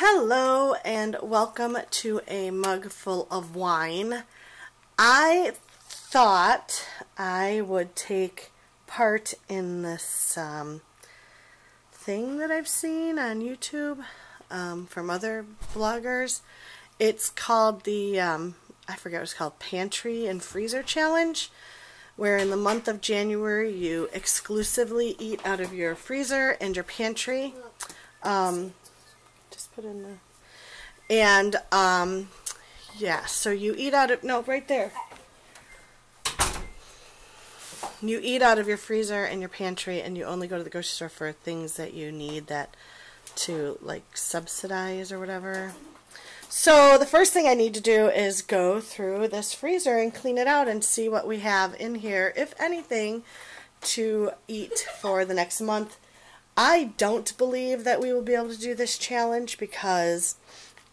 Hello and welcome to a mug full of wine. I thought I would take part in this thing that I've seen on YouTube from other bloggers. It's called the, I forget what it's called, Pantry and Freezer Challenge, where in the month of January you exclusively eat out of your freezer and your pantry. Just put in the, and yeah, so you eat out of, no, right there. You eat out of your freezer and your pantry, and you only go to the grocery store for things that you need that to like subsidize or whatever. So the first thing I need to do is go through this freezer and clean it out and see what we have in here, if anything, to eat for the next month. I don't believe that we will be able to do this challenge because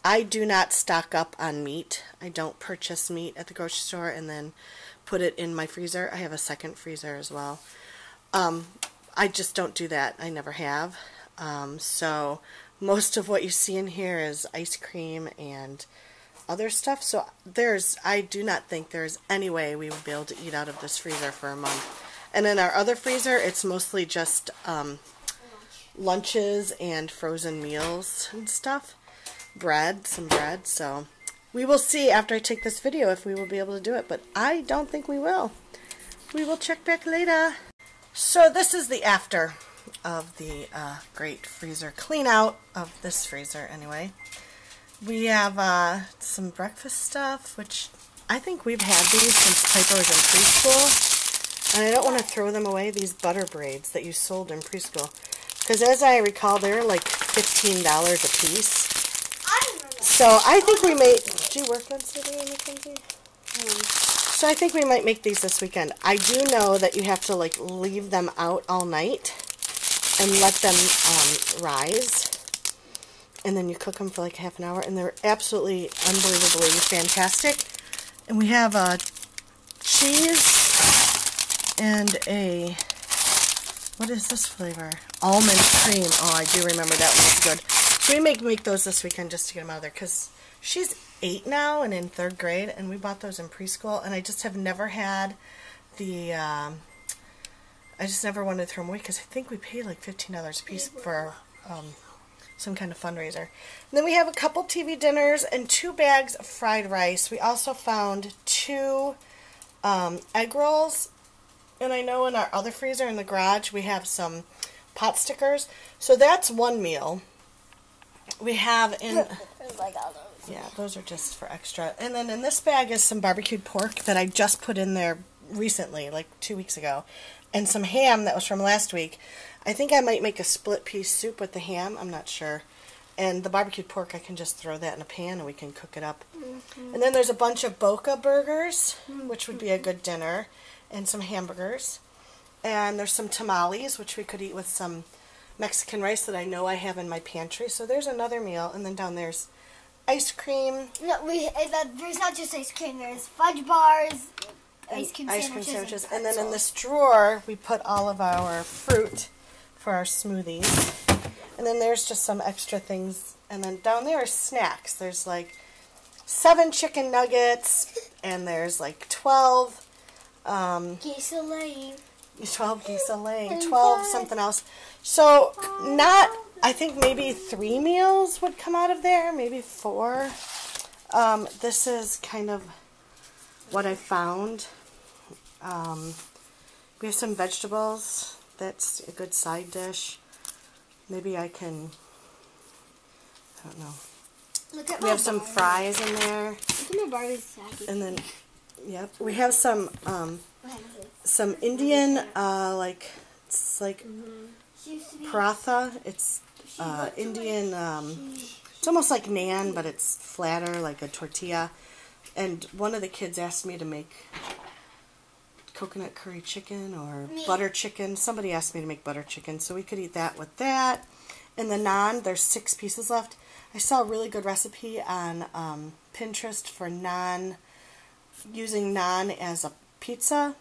I do not stock up on meat. I don't purchase meat at the grocery store and then put it in my freezer. I have a second freezer as well. I just don't do that. I never have. So most of what you see in here is ice cream and other stuff. So I do not think there's any way we would be able to eat out of this freezer for a month. And in our other freezer, it's mostly just lunches and frozen meals and stuff. Some bread. So we will see after I take this video if we will be able to do it, but I don't think we will. We will check back later. So this is the after of the great freezer clean out of this freezer anyway. We have some breakfast stuff, which I think we've had these since Piper was in preschool, and I don't want to throw them away, these butter braids that you sold in preschool, because as I recall they're like $15 a piece. So I think we may, did you work on Sylvia and Mackenzie? So I think we might make these this weekend. I do know that you have to like leave them out all night and let them rise, and then you cook them for like half an hour, and they're absolutely unbelievably fantastic. And we have cheese and a, what is this flavor? Almond cream. Oh, I do remember that one was good. So we make those this weekend just to get them out of there, because she's 8 now and in 3rd grade, and we bought those in preschool, and I just have never had the, I just never wanted to throw them away, because I think we paid like $15 a piece for some kind of fundraiser. And then we have a couple TV dinners and 2 bags of fried rice. We also found 2 egg rolls, and I know in our other freezer in the garage we have some pot stickers. So that's one meal. We have in, yeah, those are just for extra. And then in this bag is some barbecued pork that I just put in there recently, like 2 weeks ago, and some ham that was from last week. I think I might make a split piece soup with the ham, I'm not sure. And the barbecued pork, I can just throw that in a pan and we can cook it up. And then there's a bunch of Boca burgers, which would be a good dinner, and some hamburgers. And there's some tamales, which we could eat with some Mexican rice that I know I have in my pantry. So there's another meal. And then down there's ice cream. No, there's not just ice cream. There's fudge bars, ice cream sandwiches. And then in this drawer, we put all of our fruit for our smoothies. And then there's just some extra things. And then down there are snacks. There's like 7 chicken nuggets, and there's like 12 geese laying. 12 geese laying, 12 something else. So not, I think maybe 3 meals would come out of there, maybe 4. This is kind of what I found. We have some vegetables. That's a good side dish. Maybe I can, I don't know. Look at we have some fries in there. Look at my Barbie's saggy. And then, yep, we have some Indian, like, it's like paratha. It's Indian, it's almost like naan, but it's flatter, like a tortilla. And one of the kids asked me to make coconut curry chicken or butter chicken. Somebody asked me to make butter chicken, so we could eat that with that. And the naan, there's 6 pieces left. I saw a really good recipe on Pinterest for naan, using naan as a pizza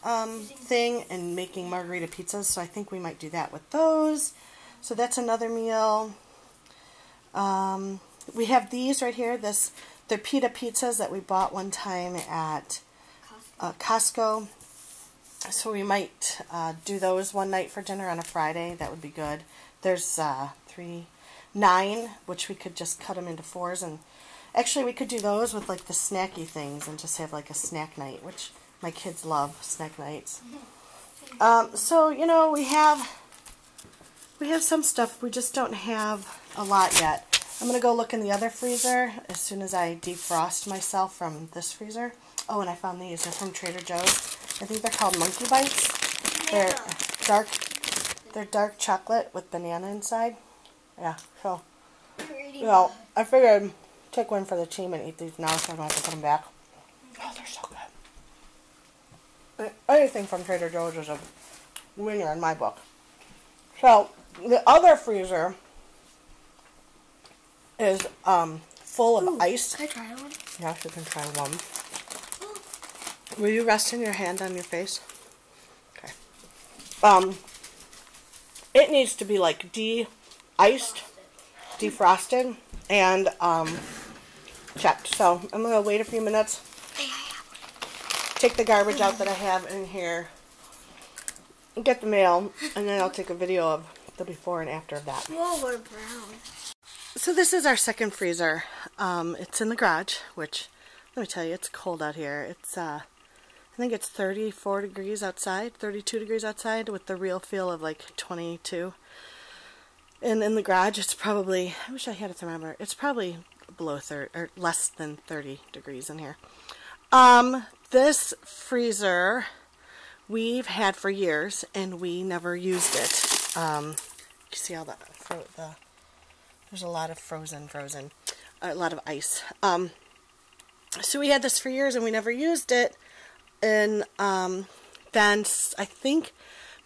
thing and making margarita pizzas, so I think we might do that with those. So that's another meal. We have these right here. They're pita pizzas that we bought one time at Costco. So we might do those one night for dinner on a Friday. That would be good. There's 9, which we could just cut them into 4s. And actually, we could do those with like the snacky things and just have like a snack night, which my kids love snack nights. So, you know, we have some stuff. We just don't have a lot yet. I'm going to go look in the other freezer as soon as I defrost myself from this freezer. Oh, and I found these. They're from Trader Joe's. I think they're called Monkey Bites. They're dark chocolate with banana inside. Yeah, so, you know, I figured I'd take one for the team and eat these now so I don't have to put them back. Oh, they're so good. Anything from Trader Joe's is a winner in my book. So, the other freezer is full of ice. Can I try one? Yes, you can try one. Will you rest your hand on your face? Okay. It needs to be like de-iced, defrosted, and checked. So I'm gonna wait a few minutes. Take the garbage out that I have in here. Get the mail, and then I'll take a video of the before and after of that. Whoa, we're brown. So this is our second freezer. It's in the garage, which, let me tell you, it's cold out here. It's, I think it's 34 degrees outside, 32 degrees outside, with the real feel of like 22. And in the garage, it's probably, I wish I had a thermometer, it's probably below 30, or less than 30 degrees in here. This freezer we've had for years, and we never used it. You see all there's a lot of a lot of ice. So we had this for years and we never used it. And then I think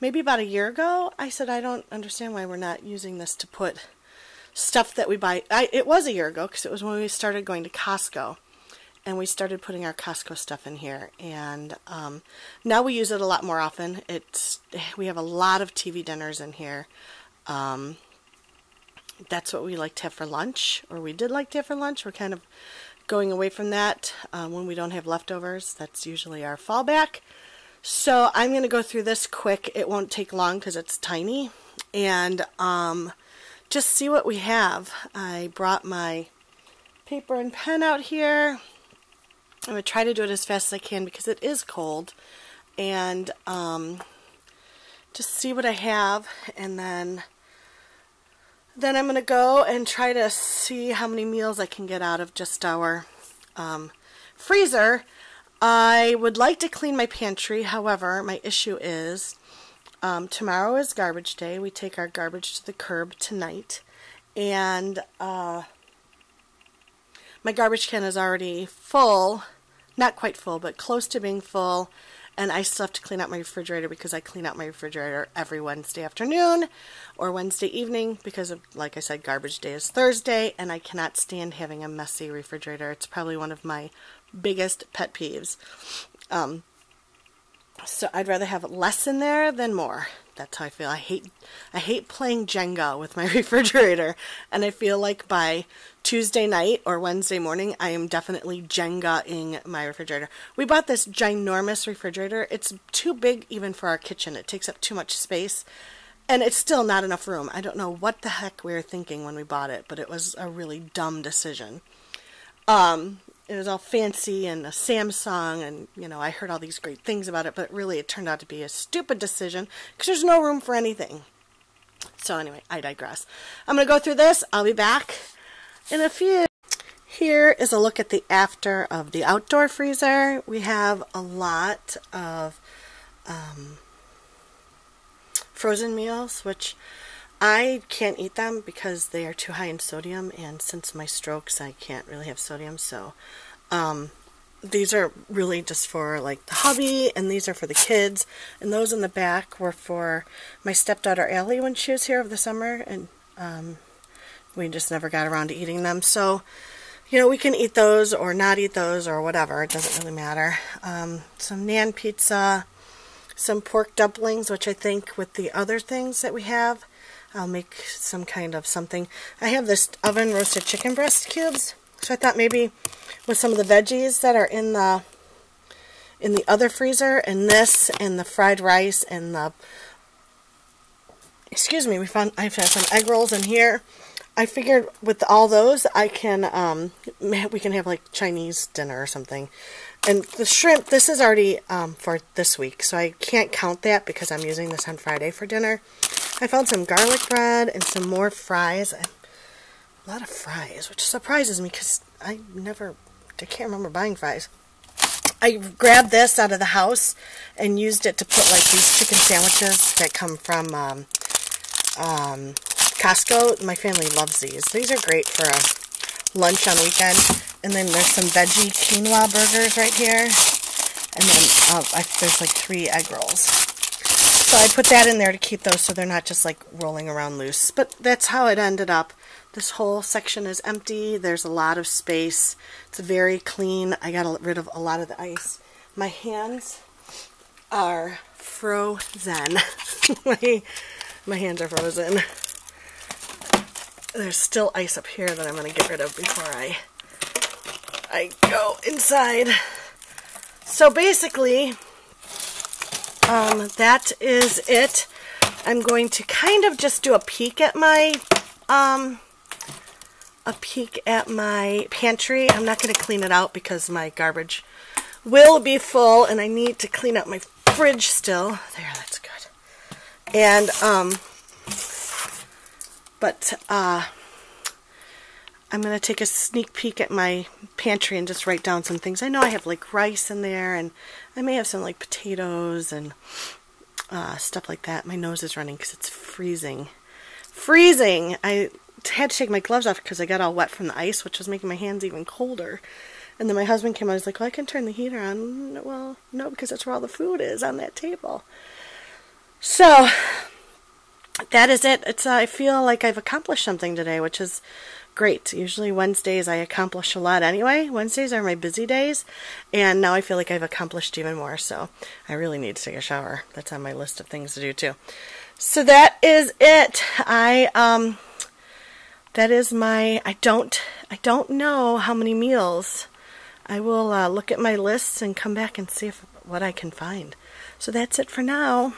maybe about a year ago, I said, I don't understand why we're not using this to put stuff that we buy. It was a year ago because it was when we started going to Costco. And we started putting our Costco stuff in here. And now we use it a lot more often. We have a lot of TV dinners in here. That's what we like to have for lunch, or we did like to have for lunch. We're kind of going away from that when we don't have leftovers. That's usually our fallback. So I'm going to go through this quick. It won't take long because it's tiny. And just see what we have. I brought my paper and pen out here. I'm going to try to do it as fast as I can because it is cold. And just see what I have, and then I'm going to go and try to see how many meals I can get out of just our freezer. I would like to clean my pantry. However, my issue is tomorrow is garbage day. We take our garbage to the curb tonight. And my garbage can is already full. Not quite full, but close to being full. And I still have to clean out my refrigerator because I clean out my refrigerator every Wednesday afternoon or Wednesday evening because, of, like I said, garbage day is Thursday, and I cannot stand having a messy refrigerator. It's probably one of my biggest pet peeves. So I'd rather have less in there than more. That's how I feel. I hate playing Jenga with my refrigerator, and I feel like by Tuesday night or Wednesday morning, I am definitely Jenga-ing my refrigerator. We bought this ginormous refrigerator. It's too big even for our kitchen. It takes up too much space, and it's still not enough room. I don't know what the heck we were thinking when we bought it, but it was a really dumb decision. It was all fancy and a Samsung, and, you know, I heard all these great things about it, but really it turned out to be a stupid decision because there's no room for anything. So anyway, I digress. I'm going to go through this. I'll be back in a few. Here is a look at the after of the outdoor freezer. We have a lot of frozen meals, which I can't eat them because they are too high in sodium, and since my strokes I can't really have sodium, so these are really just for like the hubby, and these are for the kids, and those in the back were for my stepdaughter Allie when she was here over the summer, and we just never got around to eating them. So, you know, we can eat those or not eat those or whatever, it doesn't really matter. Some naan pizza, some pork dumplings, which I think with the other things that we have, I'll make some kind of something. I have this oven roasted chicken breast cubes, so I thought maybe with some of the veggies that are in the other freezer, and this, and the fried rice, and the, excuse me, I've had some egg rolls in here. I figured with all those, I can, we can have like Chinese dinner or something. And the shrimp, this is already for this week, so I can't count that because I'm using this on Friday for dinner. I found some garlic bread and some more fries. A lot of fries, which surprises me because I can't remember buying fries. I grabbed this out of the house and used it to put like these chicken sandwiches that come from Costco. My family loves these. These are great for a lunch on weekend. And then there's some veggie quinoa burgers right here. And then there's like 3 egg rolls. So I put that in there to keep those so they're not just like rolling around loose. But that's how it ended up. This whole section is empty. There's a lot of space. It's very clean. I got rid of a lot of the ice. My hands are frozen. my hands are frozen. There's still ice up here that I'm going to get rid of before I go inside. So basically, that is it. I'm going to kind of just do a peek at my pantry. I'm not going to clean it out because my garbage will be full, and I need to clean up my fridge still. There, that's good. And I'm going to take a sneak peek at my pantry and just write down some things. I know I have like rice in there, and I may have some like potatoes and stuff like that. My nose is running because it's freezing. Freezing! I had to take my gloves off because I got all wet from the ice, which was making my hands even colder. And then my husband came out and was like, well, I can turn the heater on. Well, no, because that's where all the food is, on that table. So that is it. I feel like I've accomplished something today, which is great. Usually Wednesdays I accomplish a lot anyway. Wednesdays are my busy days, and now I feel like I've accomplished even more, so I really need to take a shower. That's on my list of things to do too. So that is it. That is my, I don't know how many meals. I will look at my lists and come back and see what I can find. So that's it for now.